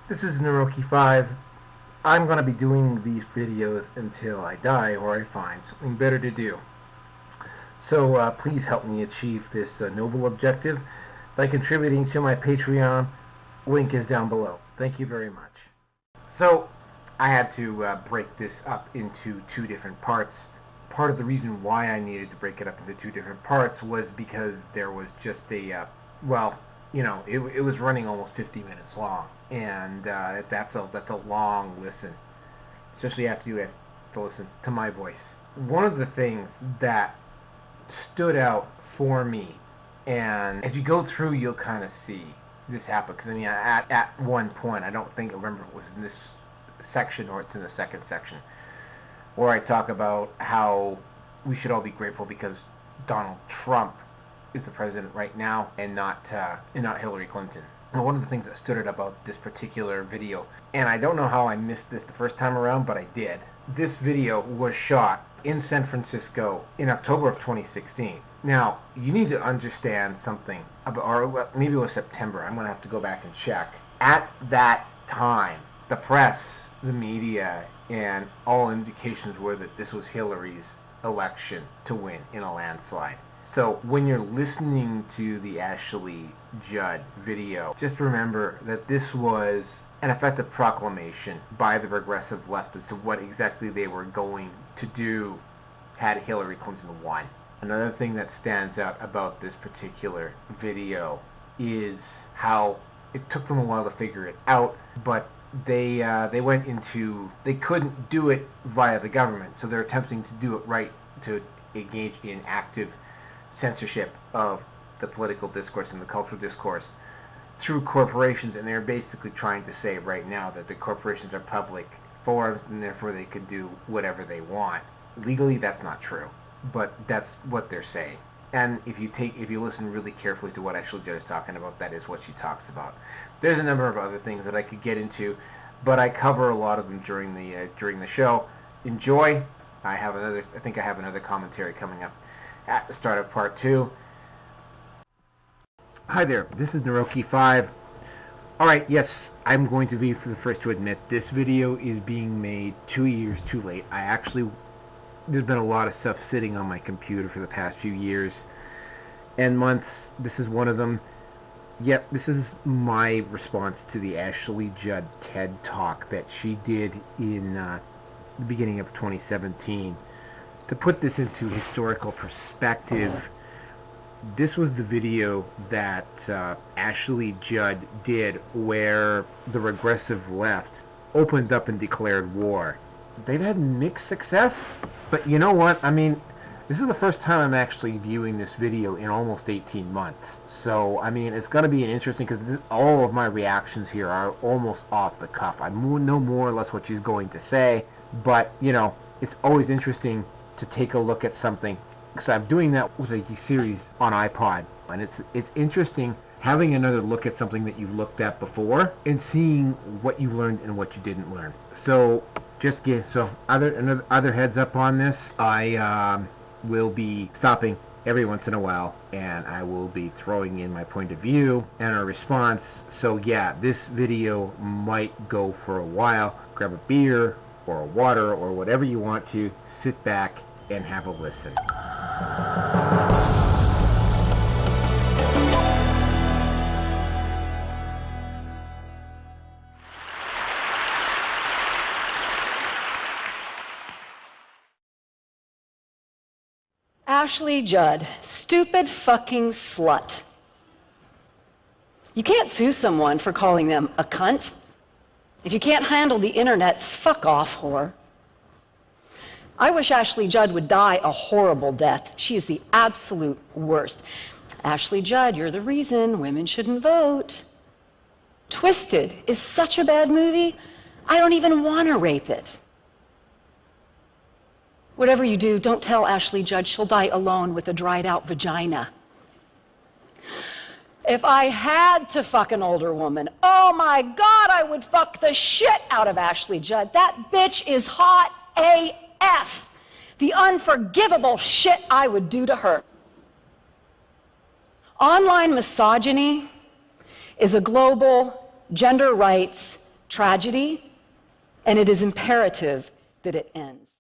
This is Neroke 5. I'm going to be doing these videos until I die or I find something better to do. So please help me achieve this noble objective by contributing to my Patreon. Link is down below. Thank you very much. So I had to break this up into two different parts. Part of the reason why I needed to break it up into two different parts was because there was just a, it was running almost 50 minutes long. And that's a long listen, especially after you have to listen to my voice. One of the things that stood out for me, and as you go through, you'll kind of see this happen. Because I mean, at one point, I don't remember if it was in this section or it's in the second section, where I talk about how we should all be grateful because Donald Trump is the president right now, and not Hillary Clinton. And one of the things that stood out about this particular video, and I don't know how I missed this the first time around, but I did. This video was shot in San Francisco in October of 2016. Now, you need to understand something about, or maybe it was September. I'm going to have to go back and check. At that time, the press, the media, and all indications were that this was Hillary's election to win in a landslide. So when you're listening to the Ashley Judd video, just remember that this was an effective proclamation by the regressive left as to what exactly they were going to do had Hillary Clinton won. Another thing that stands out about this particular video is how it took them a while to figure it out, but they couldn't do it via the government, so they're attempting to do it right, to engage in active censorship of the political discourse and the cultural discourse through corporations, and they're basically trying to say right now that the corporations are public forums and therefore they could do whatever they want. Legally, that's not true, but that's what they're saying. And if you listen really carefully to what Ashley Judd is talking about, that is what she talks about. There's a number of other things that I could get into, but I cover a lot of them during the show. Enjoy. I think I have another commentary coming up at the start of part 2. Hi there, this is Neroke 5. Alright, yes, I'm going to be the first to admit this video is being made 2 years too late. There's been a lot of stuff sitting on my computer for the past few years and months. This is one of them. Yep, this is my response to the Ashley Judd TED Talk that she did in the beginning of 2017. To put this into historical perspective, this was the video that Ashley Judd did where the regressive left opened up and declared war. They've had mixed success, but you know what? I mean, this is the first time I'm actually viewing this video in almost 18 months. So, I mean, it's going to be interesting because all of my reactions here are almost off the cuff. I know more or less what she's going to say, but, you know, it's always interesting to take a look at something. So I'm doing that with a series on iPod, and it's interesting having another look at something that you've looked at before and seeing what you learned and what you didn't learn. So other heads up on this, I will be stopping every once in a while, and I will be throwing in my point of view and a response. So yeah, this video might go for a while. Grab a beer or a water or whatever you want to, sit back and have a listen. Ashley Judd, stupid fucking slut. You can't sue someone for calling them a cunt. If you can't handle the internet, fuck off, whore. I wish Ashley Judd would die a horrible death. She is the absolute worst. Ashley Judd, you're the reason women shouldn't vote. Twisted is such a bad movie, I don't even want to rape it. Whatever you do, don't tell Ashley Judd she'll die alone with a dried out vagina. If I had to fuck an older woman, oh my God, I would fuck the shit out of Ashley Judd. That bitch is hot AF. The unforgivable shit I would do to her. Online misogyny is a global gender rights tragedy, and it is imperative that it ends.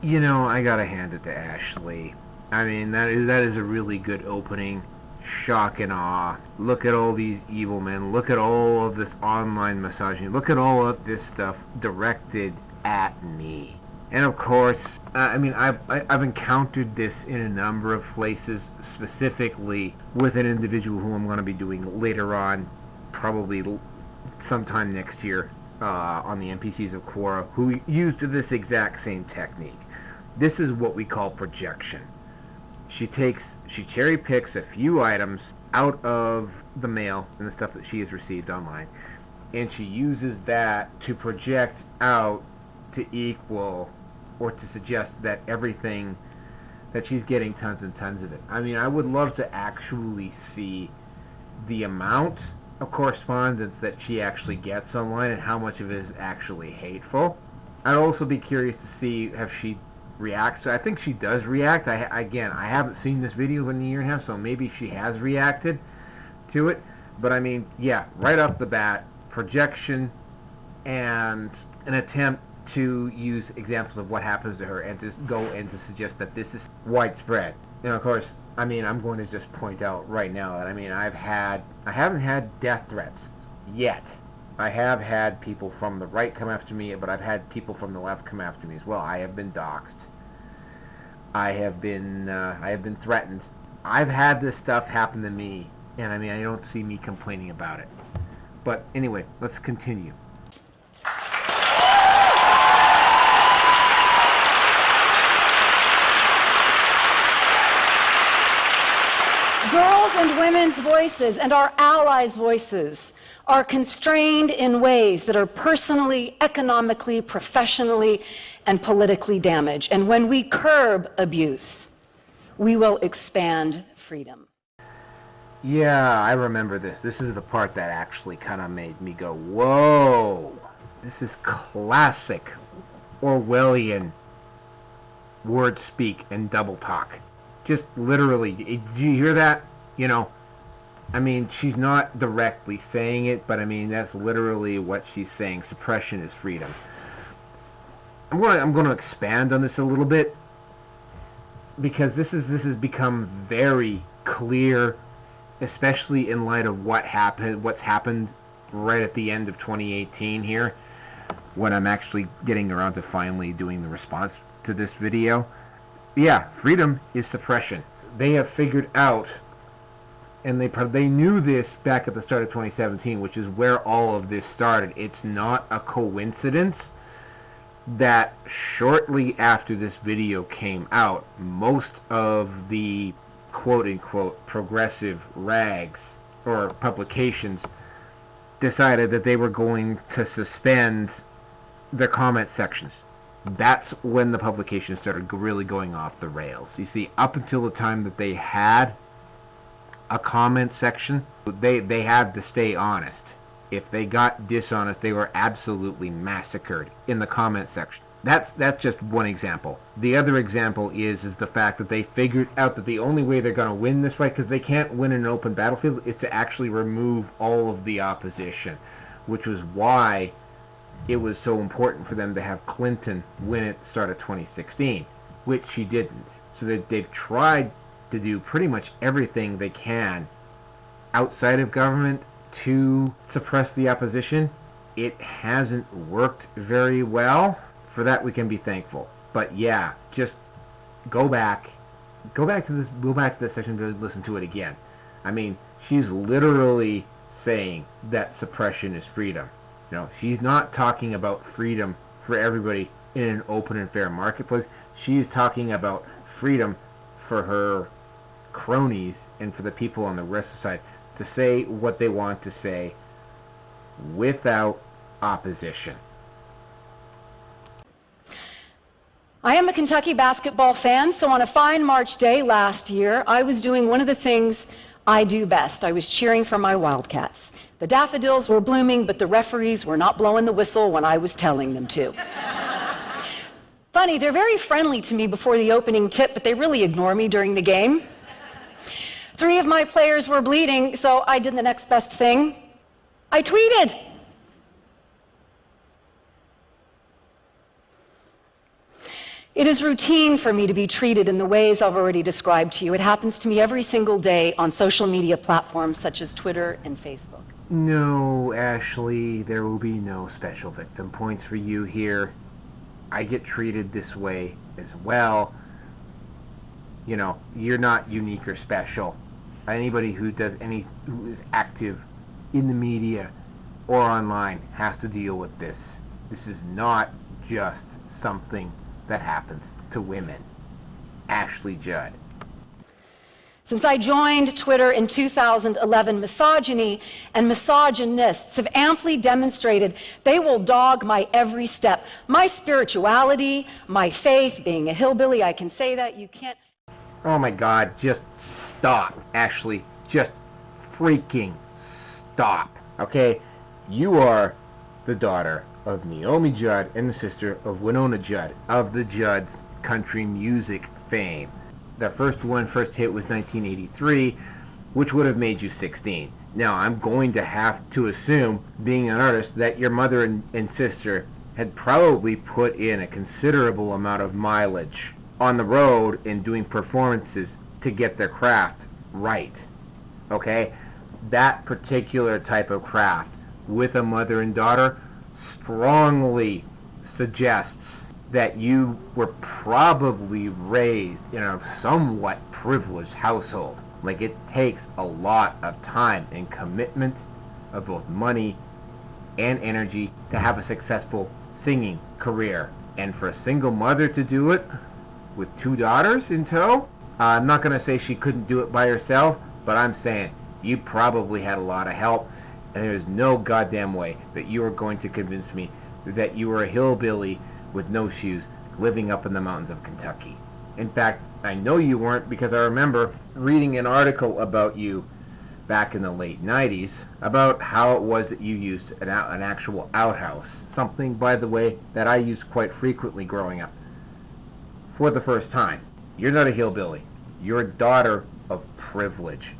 You know, I gotta hand it to Ashley. I mean, that is a really good opening. Shock and awe. Look at all these evil men. Look at all of this online misogyny. Look at all of this stuff directed at me. And of course, I mean, I've encountered this in a number of places, specifically with an individual who I'm going to be doing later on, probably sometime next year, on the NPCs of Quora, who used this exact same technique. This is what we call projection. She cherry picks a few items out of the mail and the stuff that she has received online, and she uses that to project out to equal or to suggest that everything, that she's getting tons and tons of it. I mean, I would love to actually see the amount of correspondence that she actually gets online and how much of it is actually hateful. I'd also be curious to see if she reacts. So I think she does react. Again, I haven't seen this video in a year and a half, so maybe she has reacted to it. But I mean, yeah, right off the bat, projection and an attempt to use examples of what happens to her and to go and to suggest that this is widespread. And of course, I mean, I'm going to just point out right now that, I mean, I haven't had death threats yet. I have had people from the right come after me, but I've had people from the left come after me as well. I have been doxxed. I have been threatened. I've had this stuff happen to me, and I mean, I don't see me complaining about it. But anyway, let's continue. Girls' and women's voices and our allies' voices are constrained in ways that are personally, economically, professionally, and politically damaged. And when we curb abuse, we will expand freedom. Yeah, I remember this. This is the part that actually kind of made me go, whoa, this is classic Orwellian word speak and double talk. Just literally, did you hear that? You know, I mean, she's not directly saying it, but I mean, that's literally what she's saying. Suppression is freedom. I'm going to expand on this a little bit, because this has become very clear, especially in light of what's happened right at the end of 2018 here, when I'm actually getting around to finally doing the response to this video. Yeah, freedom is suppression. They have figured out, and they knew this back at the start of 2017, which is where all of this started. It's not a coincidence that shortly after this video came out, most of the quote-unquote progressive rags or publications decided that they were going to suspend their comment sections. That's when the publication started really going off the rails. You see, up until the time that they had a comment section, they had to stay honest. If they got dishonest, they were absolutely massacred in the comment section. That's just one example. The other example is the fact that they figured out that the only way they're going to win this fight, because they can't win in an open battlefield, is to actually remove all of the opposition, which was why it was so important for them to have Clinton win at the start of 2016, which she didn't. So they've tried to do pretty much everything they can outside of government to suppress the opposition. It hasn't worked very well. For that, we can be thankful. But yeah, just go back to this section to listen to it again. I mean, she's literally saying that suppression is freedom. You know, she's not talking about freedom for everybody in an open and fair marketplace. She's talking about freedom for her cronies and for the people on the rest of the side to say what they want to say without opposition. I am a Kentucky basketball fan, so on a fine March day last year, I was doing one of the things I do best. I was cheering for my Wildcats. The daffodils were blooming, but the referees were not blowing the whistle when I was telling them to. Funny, they're very friendly to me before the opening tip, but they really ignore me during the game. 3 of my players were bleeding, so I did the next best thing. I tweeted. It is routine for me to be treated in the ways I've already described to you. It happens to me every single day on social media platforms such as Twitter and Facebook. No, Ashley, there will be no special victim points for you here. I get treated this way as well. You know, you're not unique or special. Anybody who is active in the media or online has to deal with this. This is not just something that happens to women. Ashley Judd. Since I joined Twitter in 2011, misogyny and misogynists have amply demonstrated they will dog my every step. My spirituality, my faith, being a hillbilly, I can say that, you can't. Oh my God, just stop, Ashley. Just freaking stop, okay? You are the daughter of Naomi Judd and the sister of Winona Judd of the Judd's country music fame. Their first hit was 1983, which would have made you 16. Now, I'm going to have to assume, being an artist, that your mother and sister had probably put in a considerable amount of mileage on the road and doing performances to get their craft right. Okay? That particular type of craft with a mother and daughter strongly suggests that you were probably raised in a somewhat privileged household. Like, it takes a lot of time and commitment of both money and energy to have a successful singing career. And for a single mother to do it with 2 daughters in tow, I'm not going to say she couldn't do it by herself, but I'm saying you probably had a lot of help, and there's no goddamn way that you are going to convince me that you were a hillbilly with no shoes living up in the mountains of Kentucky. In fact, I know you weren't, because I remember reading an article about you back in the late 90s about how it was that you used an actual outhouse. Something, by the way, that I used quite frequently growing up. For the first time. You're not a hillbilly. You're a daughter of privilege.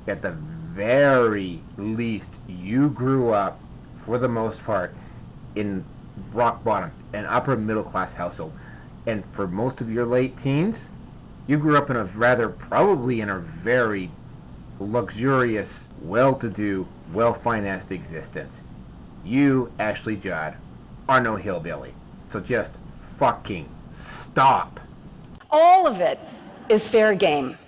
At the very least, you grew up, for the most part, in rock bottom, an upper middle class household. And for most of your late teens, you grew up in probably in a very luxurious, well-to-do, well-financed existence. You, Ashley Judd, are no hillbilly. So just fucking stop. All of it is fair game.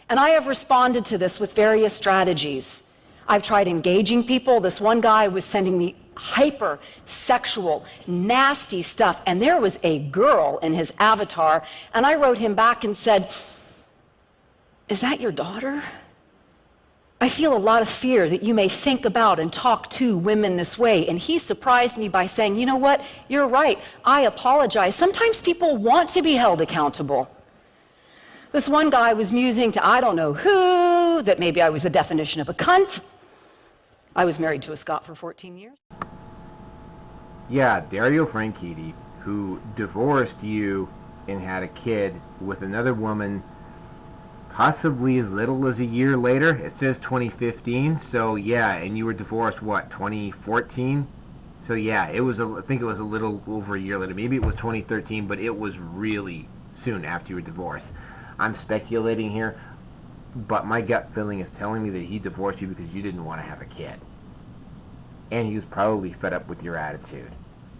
And I have responded to this with various strategies. I've tried engaging people. This one guy was sending me hyper-sexual, nasty stuff, and there was a girl in his avatar, and I wrote him back and said, "Is that your daughter? I feel a lot of fear that you may think about and talk to women this way." And he surprised me by saying, "You know what? You're right. I apologize. Sometimes people want to be held accountable." This one guy was musing to I don't know who, that maybe I was the definition of a cunt. I was married to a Scot for 14 years. Yeah, Dario Franchitti, who divorced you and had a kid with another woman possibly as little as a year later. It says 2015, so yeah, and you were divorced, what, 2014? So yeah, I think it was a little over a year later. Maybe it was 2013, but it was really soon after you were divorced. I'm speculating here, but my gut feeling is telling me that he divorced you because you didn't want to have a kid. And he was probably fed up with your attitude,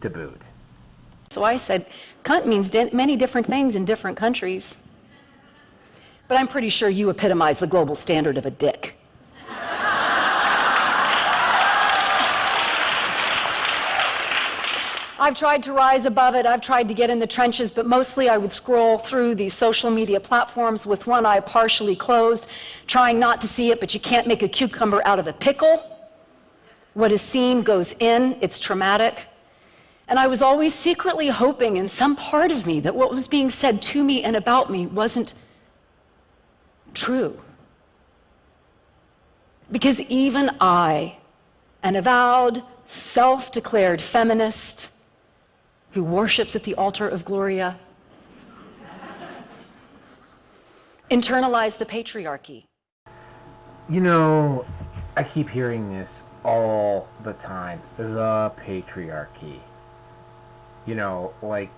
to boot. So I said, cunt means many different things in different countries. But I'm pretty sure you epitomize the global standard of a dick. I've tried to rise above it. I've tried to get in the trenches, but mostly I would scroll through these social media platforms with one eye partially closed, trying not to see it, but you can't make a cucumber out of a pickle. What is seen goes in. It's traumatic. And I was always secretly hoping in some part of me that what was being said to me and about me wasn't true. Because even I, an avowed, self-declared feminist who worships at the altar of Gloria, internalized the patriarchy. You know, I keep hearing this all the time. The patriarchy. You know, like,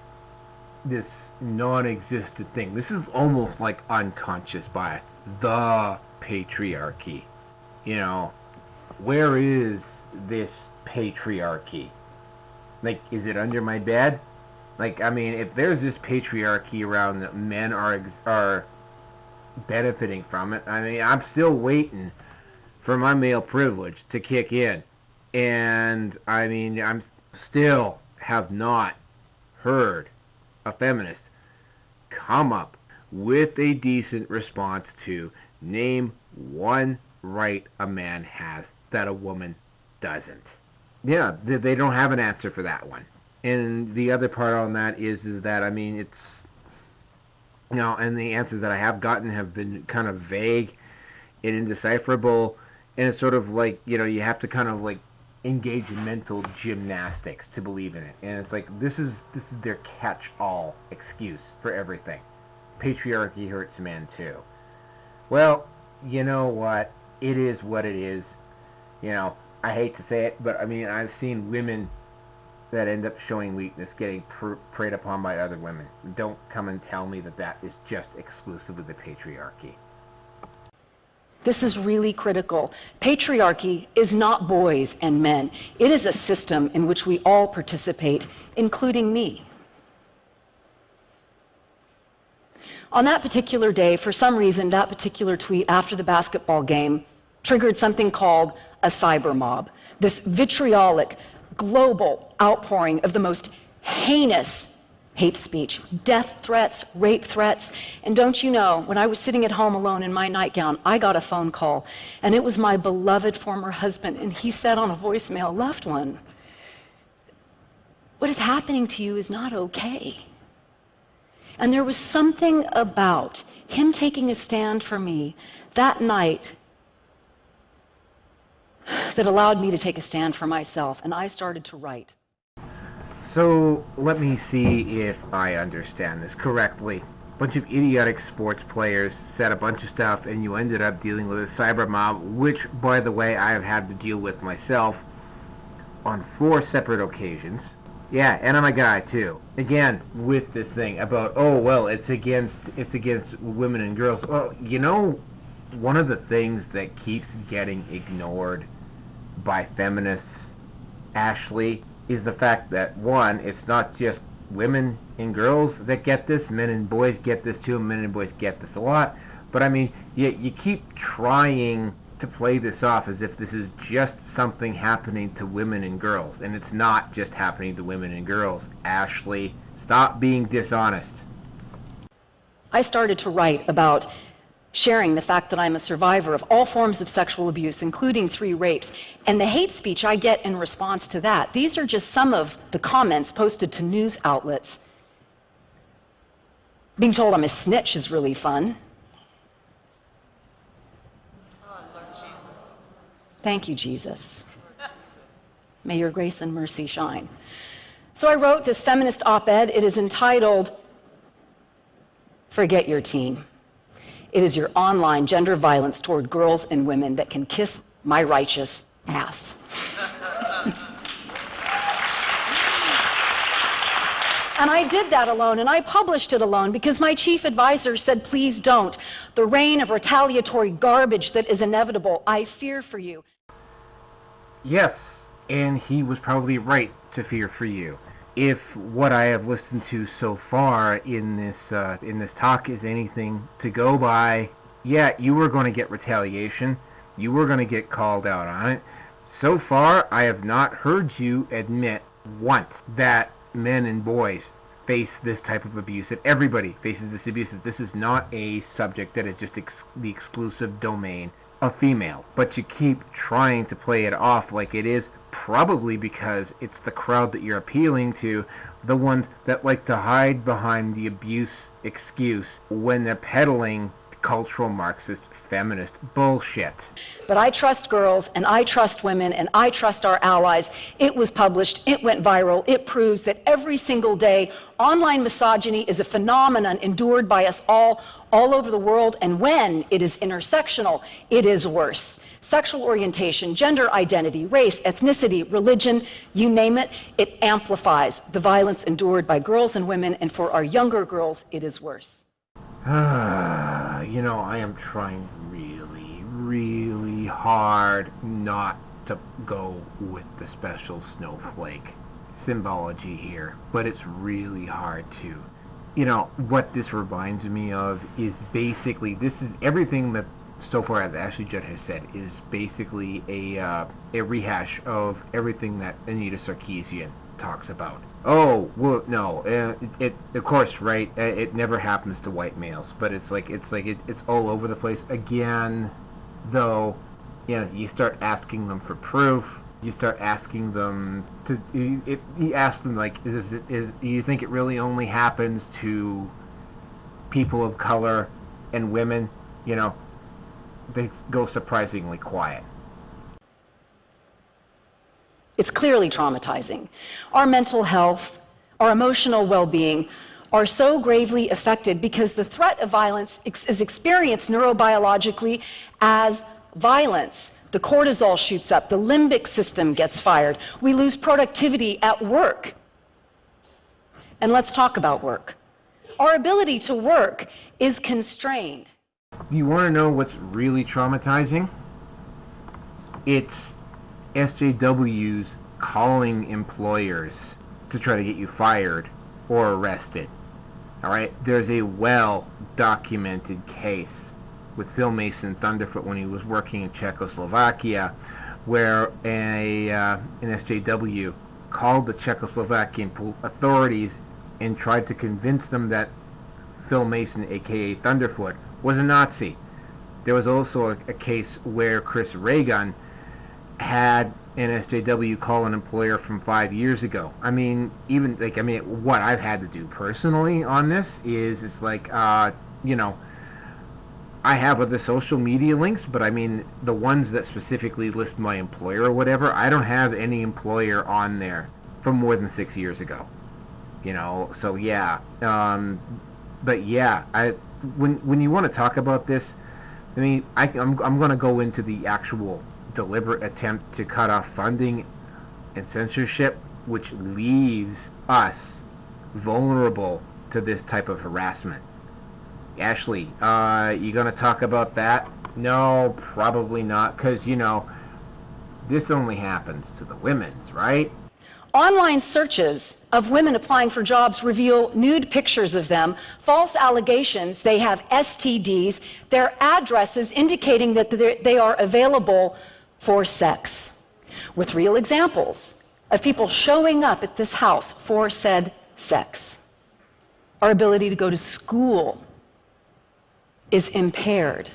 this non-existent thing. This is almost like unconscious bias. The patriarchy. You know, where is this patriarchy? Like, is it under my bed? Like, I mean, if there's this patriarchy around that men are benefiting from it, I mean, I'm still waiting for my male privilege to kick in. And, I mean, I'm still have not heard a feminist come up with a decent response to name one right a man has that a woman doesn't. Yeah, they don't have an answer for that one. And the other part on that is that, I mean, it's, you know, and the answers that I have gotten have been kind of vague and indecipherable, and it's sort of like, you know, you have to kind of like engage in mental gymnastics to believe in it. And it's like, this is their catch-all excuse for everything. Patriarchy hurts men too. Well, you know what? It is what it is. You know, I hate to say it, but I mean, I've seen women that end up showing weakness getting preyed upon by other women. Don't come and tell me that that is just exclusively the patriarchy. This is really critical. Patriarchy is not boys and men. It is a system in which we all participate, including me. On that particular day, for some reason, that particular tweet after the basketball game triggered something called a cyber mob. This vitriolic, global outpouring of the most heinous hate speech, death threats, rape threats. And don't you know, when I was sitting at home alone in my nightgown, I got a phone call, and it was my beloved former husband, and he said on a voicemail, "Loved one, what is happening to you is not okay." And there was something about him taking a stand for me that night that allowed me to take a stand for myself, and I started to write. So, let me see if I understand this correctly. A bunch of idiotic sports players said a bunch of stuff, and you ended up dealing with a cyber mob, which, by the way, I have had to deal with myself on 4 separate occasions. Yeah, and I'm a guy, too. Again, with this thing about, oh, well, it's against women and girls. Well, you know, one of the things that keeps getting ignored by feminists, Ashley, is the fact that, one, it's not just women and girls that get this. Men and boys get this too. Men and boys get this a lot. But I mean, you keep trying to play this off as if this is just something happening to women and girls. And it's not just happening to women and girls. Ashley, stop being dishonest. I started to write about sharing the fact that I'm a survivor of all forms of sexual abuse, including 3 rapes, and the hate speech I get in response to that. These are just some of the comments posted to news outlets. Being told I'm a snitch is really fun. Oh, Lord Jesus. Thank you, Jesus. May your grace and mercy shine. So I wrote this feminist op-ed. It is entitled, "Forget Your Team. It is your online gender violence toward girls and women that can kiss my righteous ass." And I did that alone, and I published it alone because my chief advisor said, "Please don't. The reign of retaliatory garbage that is inevitable, I fear for you." Yes, and he was probably right to fear for you. If what I have listened to so far in this talk is anything to go by, yeah, you were going to get retaliation. You were going to get called out on it. So far, I have not heard you admit once that men and boys face this type of abuse, that everybody faces this abuse. This is not a subject that is just the exclusive domain of female. But you keep trying to play it off like it is, probably because it's the crowd that you're appealing to, the ones that like to hide behind the abuse excuse when they're peddling cultural Marxist feminist bullshit. But I trust girls, and I trust women, and I trust our allies. It was published, it went viral, it proves that every single day, online misogyny is a phenomenon endured by us all over the world, and when it is intersectional, it is worse. Sexual orientation, gender identity, race, ethnicity, religion, you name it, it amplifies the violence endured by girls and women, and for our younger girls, it is worse. You know, I am trying really hard not to go with the special snowflake symbology here, but it's really hard to. You know, what this reminds me of is basically, this is everything that so far that Ashley Judd has said is basically a rehash of everything that Anita Sarkeesian talks about. Oh, well, no, it of course, right, it never happens to white males, but it's all over the place. Again, though, you know, you start asking them for proof, you start asking them to, you ask them, like, is you think it really only happens to people of color and women? You know, they go surprisingly quiet. It's clearly traumatizing. Our mental health, our emotional well-being are so gravely affected because the threat of violence is experienced neurobiologically as violence. The cortisol shoots up, the limbic system gets fired, we lose productivity at work. And let's talk about work. Our ability to work is constrained. You want to know what's really traumatizing? It's SJWs calling employers to try to get you fired or arrested. All right, there's a well-documented case with Phil Mason Thunderfoot when he was working in Czechoslovakia, where an SJW called the Czechoslovakian authorities and tried to convince them that Phil Mason, aka Thunderfoot, was a Nazi. There was also a case where Chris Reagan had an SJW call an employer from 5 years ago. I mean, even like, I mean, what I've had to do personally on this is, it's like, you know, I have other social media links, but I mean, the ones that specifically list my employer or whatever, I don't have any employer on there from more than 6 years ago. You know, so yeah. But yeah, when you want to talk about this, I mean, I'm going to go into the actual deliberate attempt to cut off funding and censorship, which leaves us vulnerable to this type of harassment. Ashley, you going to talk about that? No, probably not, because, you know, this only happens to the women's, right? Online searches of women applying for jobs reveal nude pictures of them, false allegations they have STDs, their addresses indicating that they are available for sex, with real examples of people showing up at this house for said sex. Our ability to go to school is impaired.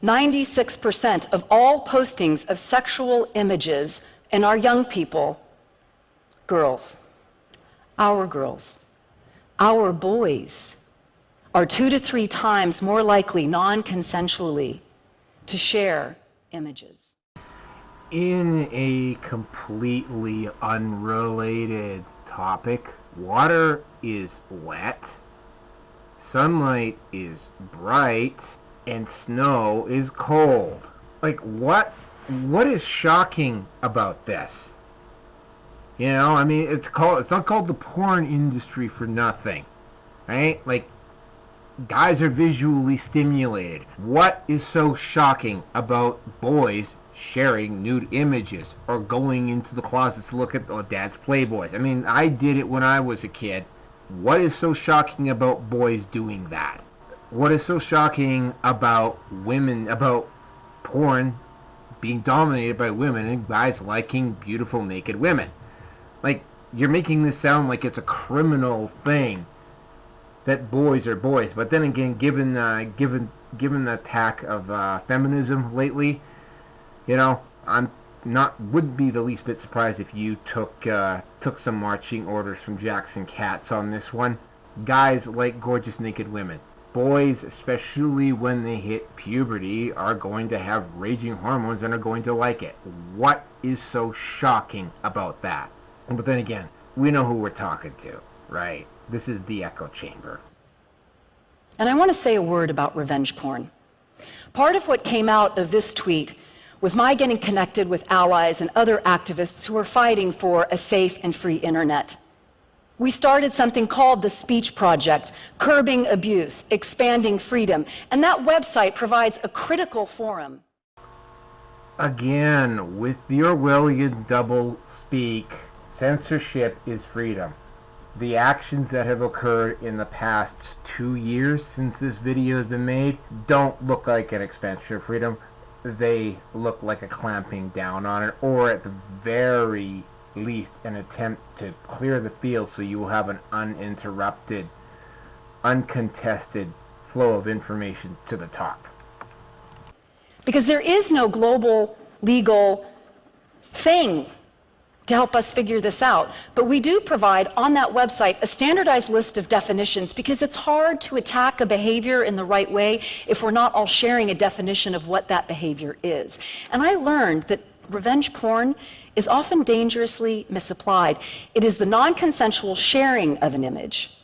96% of all postings of sexual images in our young people, girls, our boys, are 2 to 3 times more likely non-consensually to share images. In a completely unrelated topic, water is wet, sunlight is bright, and snow is cold. Like, what is shocking about this? You know, I mean, it's not called the porn industry for nothing, right? Like, guys are visually stimulated. What is so shocking about boys sharing nude images or going into the closet to look at dad's Playboys? I mean, I did it when I was a kid. What is so shocking about boys doing that? What is so shocking about women, about porn being dominated by women and guys liking beautiful naked women? Like, you're making this sound like it's a criminal thing that boys are boys. But then again, given the attack of feminism lately, you know, wouldn't be the least bit surprised if you took some marching orders from Jackson Katz on this one. Guys like gorgeous naked women. boys, especially when they hit puberty, are going to have raging hormones and are going to like it. What is so shocking about that? But then again, we know who we're talking to, right? This is the echo chamber. And I want to say a word about revenge porn. Part of what came out of this tweet was my getting connected with allies and other activists who are fighting for a safe and free internet. We started something called the Speech Project, Curbing Abuse, Expanding Freedom, and that website provides a critical forum. Again, with your Orwellian double speak, censorship is freedom. The actions that have occurred in the past 2 years since this video has been made don't look like an expansion of freedom. They look like a clamping down on it, or at the very least an attempt to clear the field so you will have an uninterrupted, uncontested flow of information to the top. Because there is no global legal thing to help us figure this out. But we do provide on that website a standardized list of definitions, because it's hard to attack a behavior in the right way if we're not all sharing a definition of what that behavior is. And I learned that revenge porn is often dangerously misapplied. It is the non-consensual sharing of an image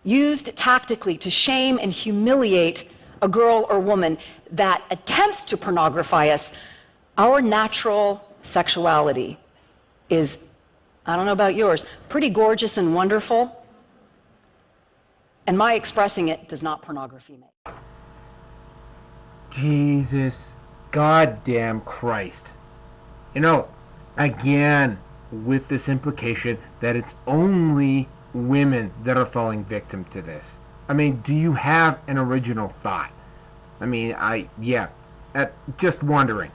used tactically to shame and humiliate a girl or woman that attempts to pornography us. Our natural sexuality is, I don't know about yours, pretty gorgeous and wonderful, and my expressing it does not pornography make. Jesus goddamn Christ. You know, again, with this implication that it's only women that are falling victim to this. I mean, do you have an original thought? I mean, just wondering.